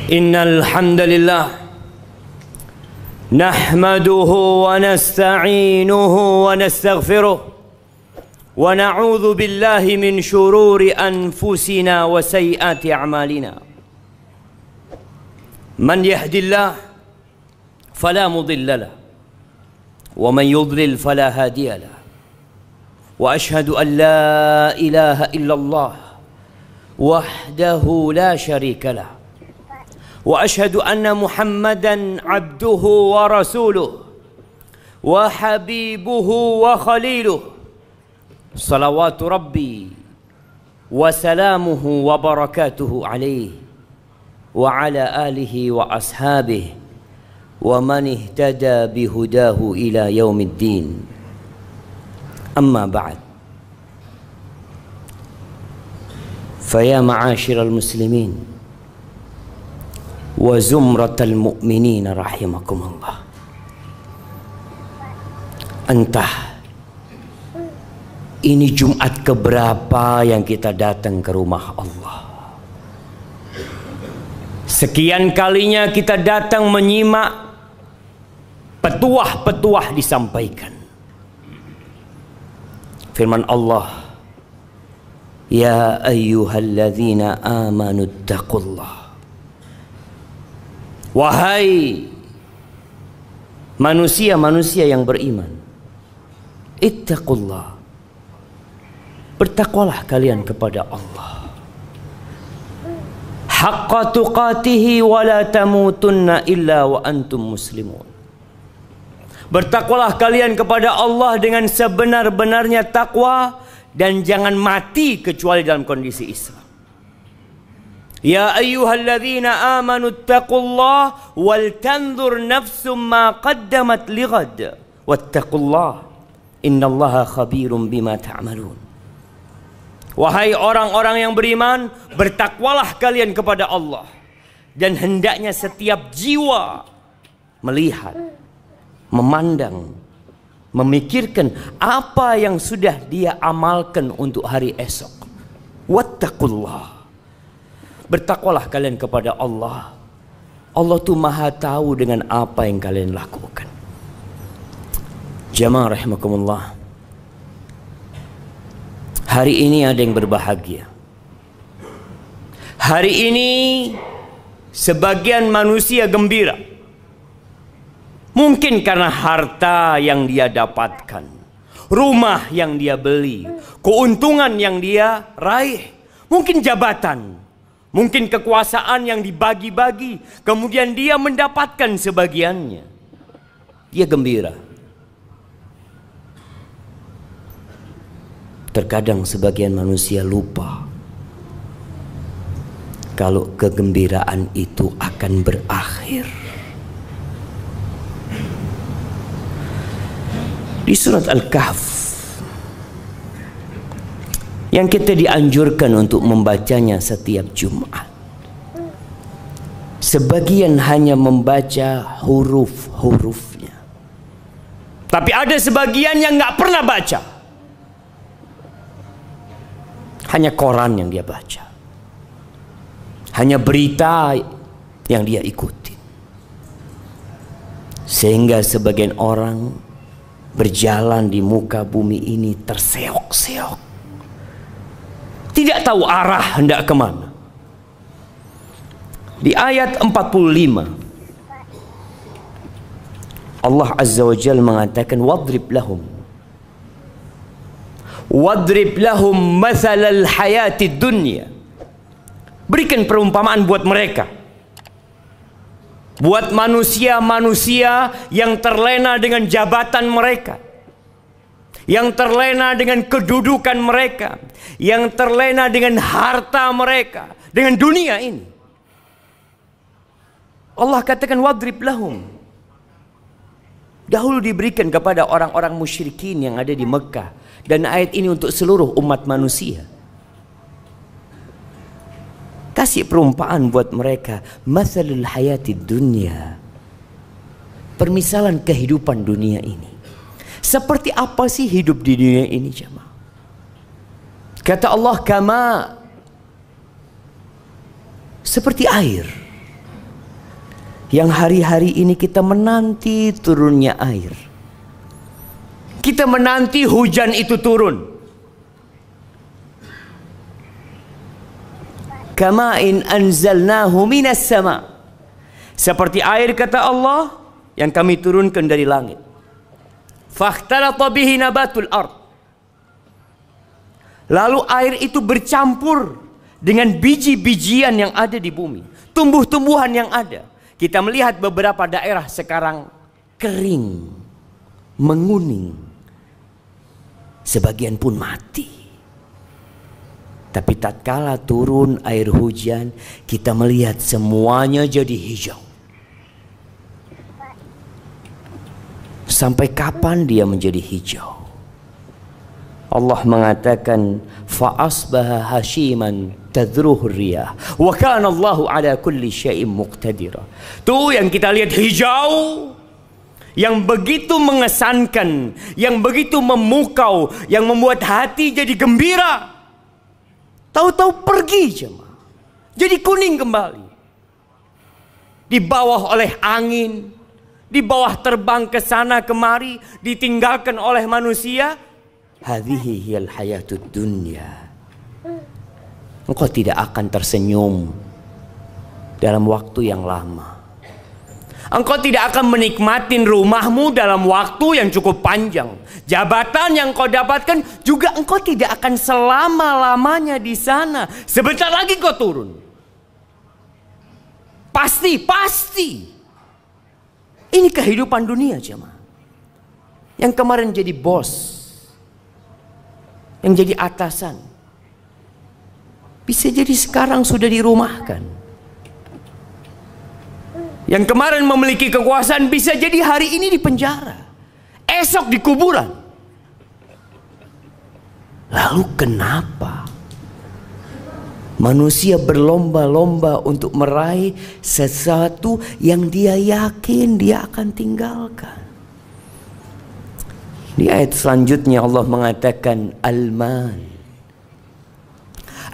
Innal hamdalillah nahmaduhu wa nasta'inuhu wa nastaghfiruh wa na'udzu billahi min shururi anfusina wa sayyiati a'malina. Man yahdillah fala mudilla lahu wa man yudlil fala hadiya lahu. Wa ashhadu an la ilaha illallah wahdahu la syarika lahu. وأشهد أن محمدًا عبده ورسوله وحبيبه وخليله صلوات ربي وسلامه وبركاته عليه وعلى آله وأصحابه ومن اهتدى بهداه إلى يوم الدين. أما بعد، فيا معاشر المسلمين wa zumratal mu'minina rahimakumullah. Entah ini Jumat keberapa yang kita datang ke rumah Allah. Sekian kalinya kita datang menyimak petuah-petuah disampaikan. Firman Allah, ya ayyuhalladzina amanu taqullah. Wahai manusia-manusia yang beriman, ittaqullah, bertakwalah kalian kepada Allah, haqqa tuqatihi wa la tamutunna illa wa antum muslimun. Bertakwalah kalian kepada Allah dengan sebenar-benarnya takwa dan jangan mati kecuali dalam kondisi Islam. Ya ayyuhalladzina amanu taqullah wal tanzur nafsum ma qaddamat lighad wattaqullah innallaha khabirum bima ta'malun. Wahai orang-orang yang beriman, bertakwalah kalian kepada Allah dan hendaknya setiap jiwa melihat, memandang, memikirkan apa yang sudah dia amalkan untuk hari esok. Wattaqullah, bertakwalah kalian kepada Allah. Allah tuh maha tahu dengan apa yang kalian lakukan. Jamaah rahimakumullah, hari ini ada yang berbahagia. Hari ini sebagian manusia gembira. Mungkin karena harta yang dia dapatkan, rumah yang dia beli, keuntungan yang dia raih, mungkin jabatan, mungkin kekuasaan yang dibagi-bagi, kemudian dia mendapatkan sebagiannya. Dia gembira. Terkadang sebagian manusia lupa kalau kegembiraan itu akan berakhir. Di surat Al-Kahf yang kita dianjurkan untuk membacanya setiap Jumat, sebagian hanya membaca huruf-hurufnya, tapi ada sebagian yang nggak pernah baca, hanya koran yang dia baca, hanya berita yang dia ikuti, sehingga sebagian orang berjalan di muka bumi ini terseok-seok, tidak tahu arah hendak kemana. Di ayat 45 Allah Azza wa Jalla mengatakan, wadrib lahum mathalal hayatid dunya. Berikan perumpamaan buat mereka, buat manusia-manusia yang terlena dengan jabatan mereka, yang terlena dengan kedudukan mereka, yang terlena dengan harta mereka, dengan dunia ini. Allah katakan wadrib lahum. Dahulu diberikan kepada orang-orang musyrikin yang ada di Mekah, dan ayat ini untuk seluruh umat manusia. Kasih perumpamaan buat mereka, mathalul hayatid dunya, permisalan kehidupan dunia ini. Seperti apa sih hidup di dunia ini, jemaah? Kata Allah, kama, seperti air. Yang hari-hari ini kita menanti turunnya air. Kita menanti hujan itu turun. Kama'in anzalnahu minas sama. Seperti air kata Allah yang kami turunkan dari langit. Fakhtalata bihi nabatul ard. Lalu air itu bercampur dengan biji-bijian yang ada di bumi, tumbuh-tumbuhan yang ada. Kita melihat beberapa daerah sekarang kering, menguning, sebagian pun mati. Tapi tatkala turun air hujan, kita melihat semuanya jadi hijau. Sampai kapan dia menjadi hijau? Allah mengatakan fa'asbaha hashiman tadruhu riyah wa kana Allahu ala kulli syai'in muqtadira. Tuh yang kita lihat hijau, yang begitu mengesankan, yang begitu memukau, yang membuat hati jadi gembira. Tahu-tahu pergi jemaah, jadi kuning kembali. Di bawah oleh angin, di bawah terbang ke sana kemari, ditinggalkan oleh manusia. Hadhihi hiyal hayatud dunya. Engkau tidak akan tersenyum dalam waktu yang lama. Engkau tidak akan menikmatin rumahmu dalam waktu yang cukup panjang. Jabatan yang kau dapatkan juga engkau tidak akan selama-lamanya di sana. Sebentar lagi kau turun. Pasti. Ini kehidupan dunia jemaah. Yang kemarin jadi bos, yang jadi atasan, bisa jadi sekarang sudah dirumahkan. Yang kemarin memiliki kekuasaan bisa jadi hari ini di penjara, esok di kuburan. Lalu kenapa manusia berlomba-lomba untuk meraih sesuatu yang dia yakin dia akan tinggalkan? Di ayat selanjutnya Allah mengatakan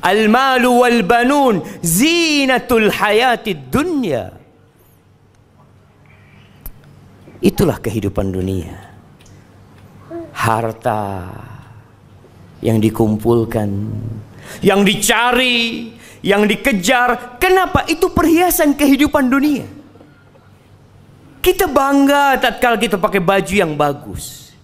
Al-malu wal banun zinatul hayatid dunya. Itulah kehidupan dunia. Harta yang dikumpulkan, yang dicari, yang dikejar. Kenapa? Itu perhiasan kehidupan dunia. Kita bangga tatkala kita pakai baju yang bagus,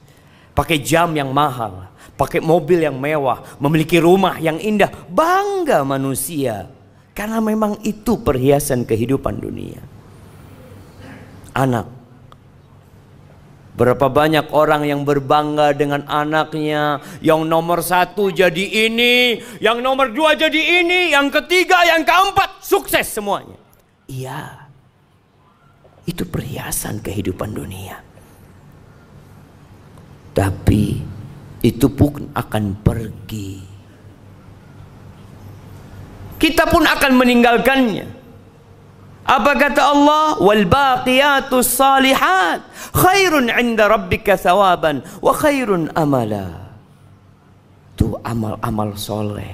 pakai jam yang mahal, pakai mobil yang mewah, memiliki rumah yang indah. Bangga manusia, karena memang itu perhiasan kehidupan dunia. Anak, berapa banyak orang yang berbangga dengan anaknya. Yang nomor 1 jadi ini, yang nomor 2 jadi ini, yang ketiga, yang keempat, sukses semuanya. Iya, itu perhiasan kehidupan dunia. Tapi itu pun akan pergi. Kita pun akan meninggalkannya. Apa kata Allah? Wal baqiyatus salihat khairun 'inda rabbika thawaban wa khairun amala. Itu amal-amal soleh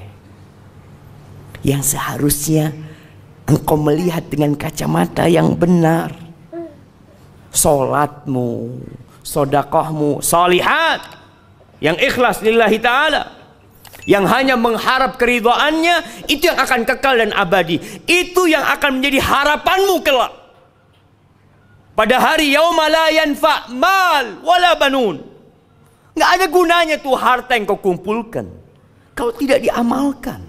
yang seharusnya engkau melihat dengan kacamata yang benar. Solatmu, sedekahmu, salihat yang ikhlas lillahi ta'ala, yang hanya mengharap keridhaannya, itu yang akan kekal dan abadi. Itu yang akan menjadi harapanmu kelak. Pada hari yauma la yanfa' mal wala banun. Nggak ada gunanya tuh harta yang kau kumpulkan kalau tidak diamalkan.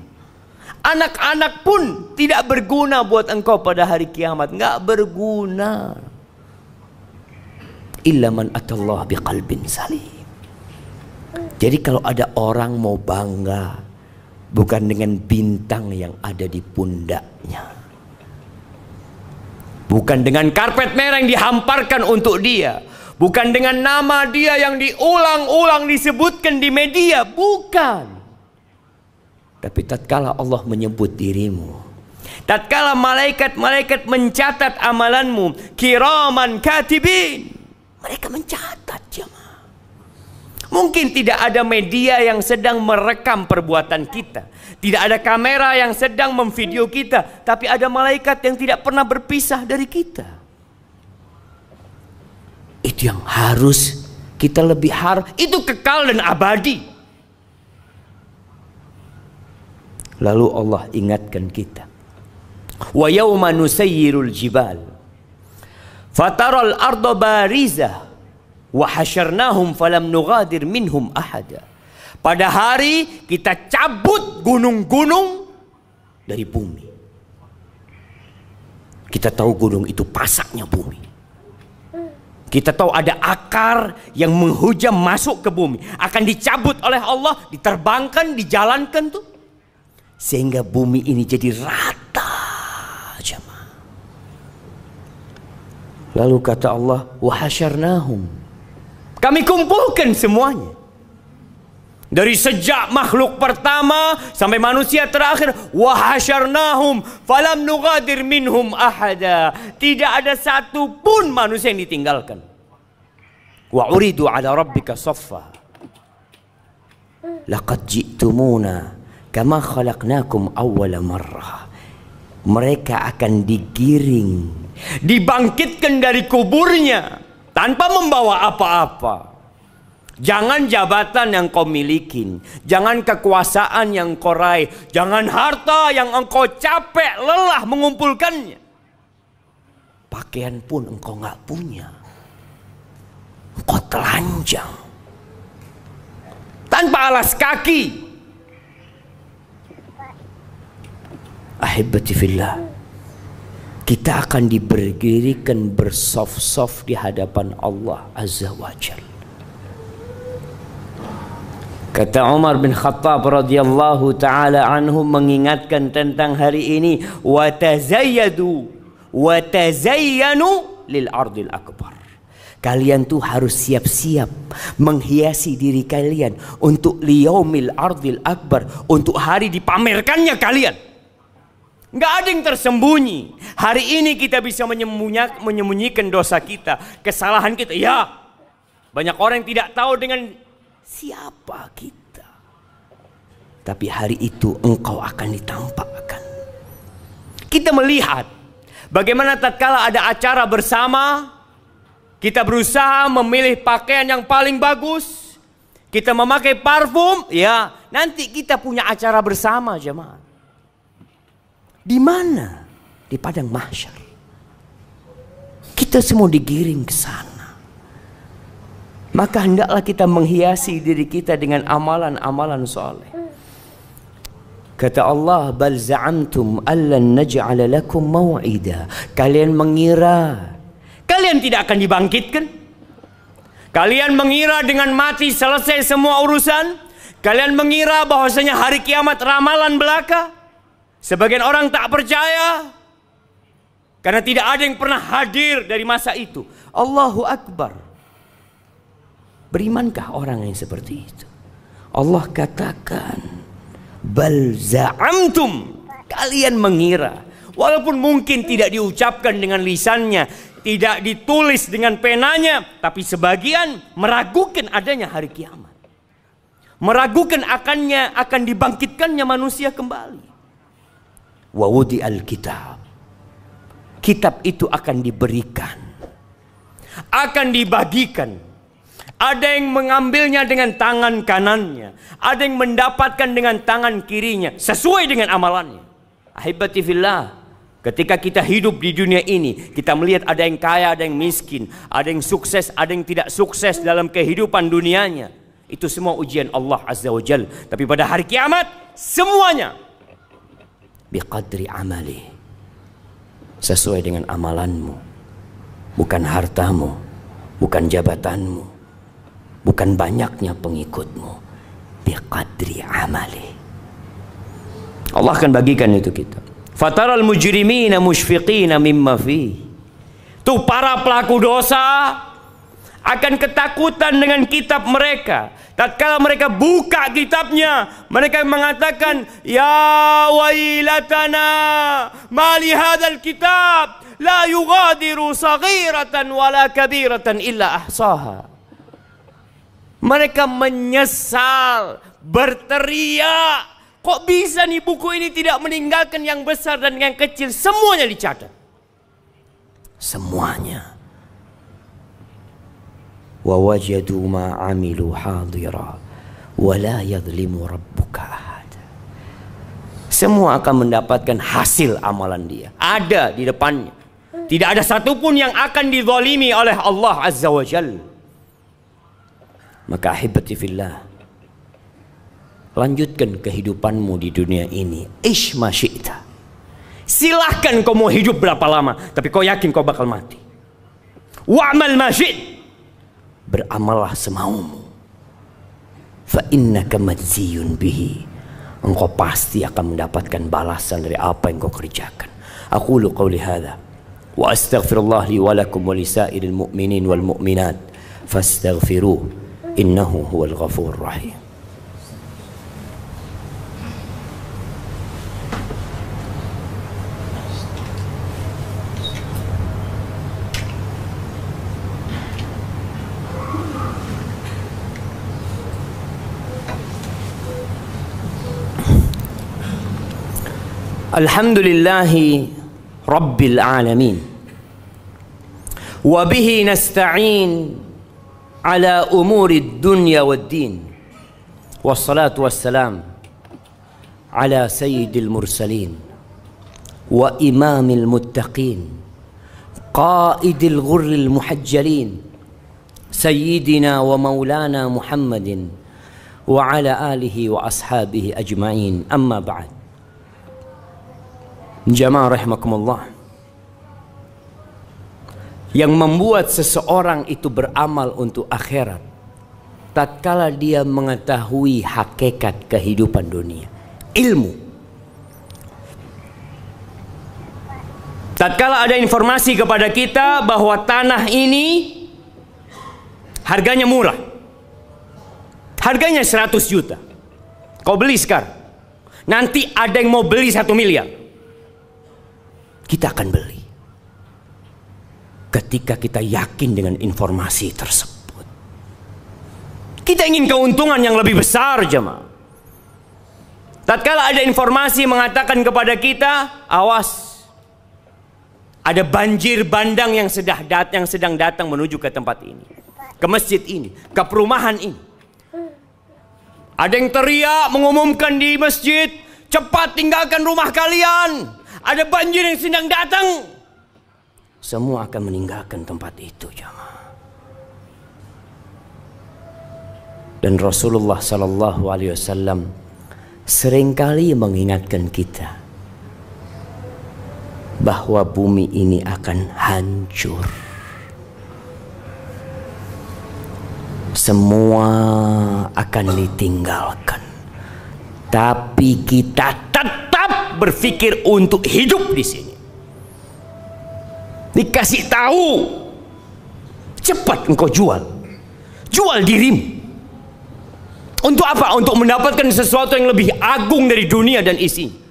Anak-anak pun tidak berguna buat engkau pada hari kiamat. Nggak berguna. Illa man atallah biqalbin salim. Jadi kalau ada orang mau bangga, bukan dengan bintang yang ada di pundaknya, bukan dengan karpet merah yang dihamparkan untuk dia, bukan dengan nama dia yang diulang-ulang disebutkan di media, bukan. Tapi tatkala Allah menyebut dirimu, tatkala malaikat-malaikat mencatat amalanmu, kiraman katibin, mereka mencatat jemaah. Mungkin tidak ada media yang sedang merekam perbuatan kita, tidak ada kamera yang sedang memvideo kita, tapi ada malaikat yang tidak pernah berpisah dari kita. Itu yang harus kita lebih itu kekal dan abadi. Lalu Allah ingatkan kita, wa yawma nusayyirul jibal fataral arda barizah wa hasyarnahum falam nughadir minhum ahada. Pada hari kita cabut gunung-gunung dari bumi. Kita tahu gunung itu pasaknya bumi. Kita tahu ada akar yang menghujam masuk ke bumi. Akan dicabut oleh Allah, diterbangkan, dijalankan tuh. Sehingga bumi ini jadi rata. Jemaah. Lalu kata Allah, wa hasyarnahum. Kami kumpulkan semuanya. Dari sejak makhluk pertama sampai manusia terakhir, wa hasyarnahum falam nughadir minhum ahada. Tidak ada satu pun manusia yang ditinggalkan. Wa uridu ala rabbika saffa. Laqad ji'tumuna kama khalaqnakum awwala marrah. Mereka akan digiring, dibangkitkan dari kuburnya tanpa membawa apa-apa. Jangan jabatan yang kau milikin, jangan kekuasaan yang kau raih, jangan harta yang engkau capek lelah mengumpulkannya. Pakaian pun engkau nggak punya, engkau telanjang, tanpa alas kaki. Ahibati fillah, kita akan diberdirikan bersaf-saf di hadapan Allah Azza wa Jalla. Kata Umar bin Khattab radhiyallahu taala anhu mengingatkan tentang hari ini, wa tazayyadu wa tazayyanu lil ardil akbar. Kalian tuh harus siap-siap menghiasi diri kalian untuk liyaumil ardil akbar, untuk hari dipamerkannya kalian. Nggak ada yang tersembunyi. Hari ini kita bisa menyembunyikan dosa kita, kesalahan kita. Ya, banyak orang yang tidak tahu dengan siapa kita. Tapi hari itu engkau akan ditampakkan. Kita melihat bagaimana tatkala ada acara bersama, kita berusaha memilih pakaian yang paling bagus, kita memakai parfum, ya, nanti kita punya acara bersama, jemaah. Di mana? Di padang mahsyar. Kita semua digiring ke sana. Maka hendaklah kita menghiasi diri kita dengan amalan-amalan soleh. Kata Allah, bal za'amtum allan naj'ala lakum maw'ida. Kalian mengira kalian tidak akan dibangkitkan? Kalian mengira dengan mati selesai semua urusan? Kalian mengira bahwasanya hari kiamat ramalan belaka? Sebagian orang tak percaya karena tidak ada yang pernah hadir dari masa itu. Allahu Akbar. Berimankah orang yang seperti itu? Allah katakan, bal za'amtum, kalian mengira. Walaupun mungkin tidak diucapkan dengan lisannya, tidak ditulis dengan penanya, tapi sebagian meragukan adanya hari kiamat. Meragukan akan dibangkitkannya manusia kembali. Wa wudi al-kitab. Kitab itu akan diberikan, akan dibagikan. Ada yang mengambilnya dengan tangan kanannya, ada yang mendapatkan dengan tangan kirinya, sesuai dengan amalannya. Ahibati fillah, ketika kita hidup di dunia ini, kita melihat ada yang kaya, ada yang miskin, ada yang sukses, ada yang tidak sukses dalam kehidupan dunianya. Itu semua ujian Allah Azza wa Jalla. Tapi pada hari kiamat, semuanya biqadri amali, sesuai dengan amalanmu, bukan hartamu, bukan jabatanmu, bukan banyaknya pengikutmu. Biqadri amali. Allah akan bagikan itu kita. Fataral mujrimina musyfiqina mimma fi. Tuh para pelaku dosa akan ketakutan dengan kitab mereka. Tatkala mereka buka kitabnya, mereka mengatakan, ya wailatana ma li hadzal kitab la yughadiru saghiratan wala kabiratan illa ahsaha. Mereka menyesal, berteriak, kok bisa nih buku ini tidak meninggalkan yang besar dan yang kecil, semuanya dicatat. Semuanya. wa wajadu ma 'amilu hadira wa la yadhlimu rabbuka ahada. Semua akan mendapatkan hasil amalan dia, ada di depannya. Tidak ada satupun yang akan dizalimi oleh Allah Azza wa Jalla. Maka ahibati fillah, lanjutkan kehidupanmu di dunia ini. Ish ma syi'ta. Silahkan kau mau hidup berapa lama, tapi kau yakin kau bakal mati. Wa'mal ma syi'ta. Beramallah semaumu. Fa innaka majziyun bihi. Engkau pasti akan mendapatkan balasan dari apa yang kau kerjakan. Aqulu qawli hadza wa astaghfirullah li wa lakum wa lisairil mu'minin wal mu'minat fastaghfiruh innahu huwal ghafurur rahim. Alhamdulillahi Rabbil Alamin, wa bihi nasta'in ala umuri dunya wad din, wassalatu wassalam ala sayyidil mursalin wa imamil muttaqin qaidil ghurril muhajjalin sayyidina wa maulana Muhammadin wa ala alihi wa ashabihi ajma'in. Amma ba'd. Jamaah rahimakumullah, yang membuat seseorang itu beramal untuk akhirat tatkala dia mengetahui hakikat kehidupan dunia, ilmu. Tatkala ada informasi kepada kita bahwa tanah ini harganya murah, harganya 100 juta, kau beli sekarang, nanti ada yang mau beli 1 miliar, kita akan beli. Ketika kita yakin dengan informasi tersebut, kita ingin keuntungan yang lebih besar, jemaah. Tatkala ada informasi mengatakan kepada kita, awas, ada banjir bandang yang sedang datang menuju ke tempat ini, ke masjid ini, ke perumahan ini. Ada yang teriak mengumumkan di masjid, cepat tinggalkan rumah kalian, ada banjir yang sedang datang. Semua akan meninggalkan tempat itu, jemaah. Dan Rasulullah sallallahu alaihi wasallam seringkali mengingatkan kita bahwa bumi ini akan hancur. Semua akan ditinggalkan. Tapi kita tetap berpikir untuk hidup di sini. Dikasih tahu, cepat engkau jual dirimu. Untuk apa? Untuk mendapatkan sesuatu yang lebih agung dari dunia dan isinya.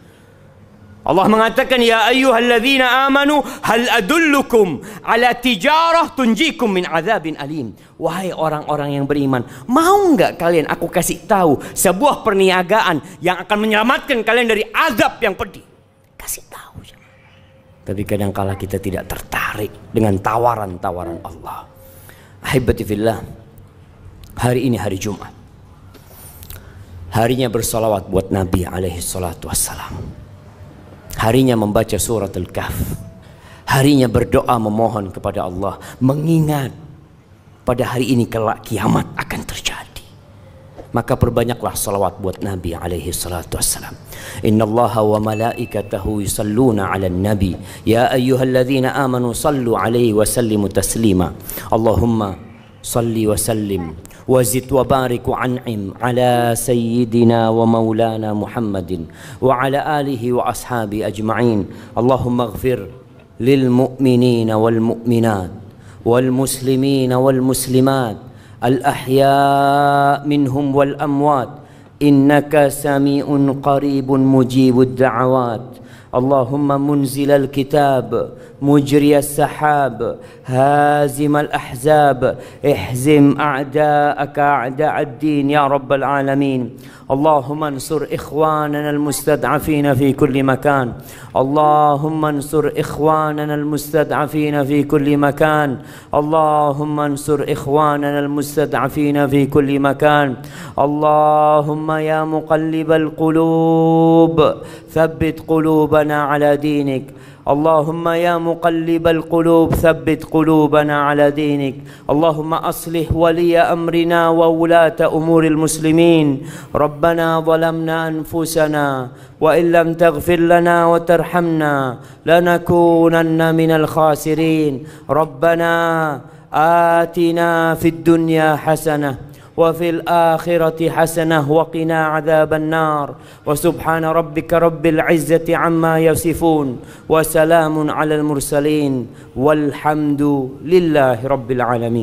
Allah mengatakan, ya ayyuhalladzina amanu hal adullukum ala tijarah tunjikum min azabin alim. Wahai orang-orang yang beriman, mau enggak kalian aku kasih tahu sebuah perniagaan yang akan menyelamatkan kalian dari azab yang pedih? Kasih tahu. Tapi kadangkala kita tidak tertarik dengan tawaran-tawaran Allah. Ahibati fillah, hari ini hari Jumat, harinya bersalawat buat Nabi alaihi salatu wassalam, harinya membaca surat Al-Kahf, harinya berdoa memohon kepada Allah, mengingat pada hari ini kelak kiamat akan terjadi. Maka perbanyaklah salawat buat Nabi alaihi salatu wassalam. Innallaha wa malaikatahu yusalluna 'alan nabi ya ayyuhalladzina amanu sallu 'alaihi wa sallimu taslima. Allahumma salli wa sallim wa zid wa barik wa an'im 'ala sayyidina wa maulana Muhammadin wa 'ala alihi wa ashabi ajma'in. Allahumma ighfir lil mu'minina wal mu'minat wal muslimina wal muslimat الأحياء منهم والأموات إنك سميع قريب مجيب الدعوات. اللهم منزل الكتاب مجري السحاب هازم الأحزاب احزم أعداءك أعداء الدين يا رب العالمين. اللهم انصر إخواننا المستضعفين في كل مكان. اللهم انصر إخواننا المستضعفين في كل مكان. اللهم انصر إخواننا المستضعفين في كل مكان. اللهم يا مقلب القلوب ثبت قلوبنا على دينك. اللهم يا مقلب القلوب ثبت قلوبنا على دينك. اللهم أصلح ولي أمرنا وولاة أمور المسلمين. ربنا ظلمنا أنفسنا وإن لم تغفر لنا وترحمنا لنكونن من الخاسرين. ربنا آتنا في الدنيا حسنة وفي الآخرة حسنة وقنا عذاب النار. وسبحان ربك رب العزة عما يصفون وسلام على المرسلين والحمد لله رب العالمين.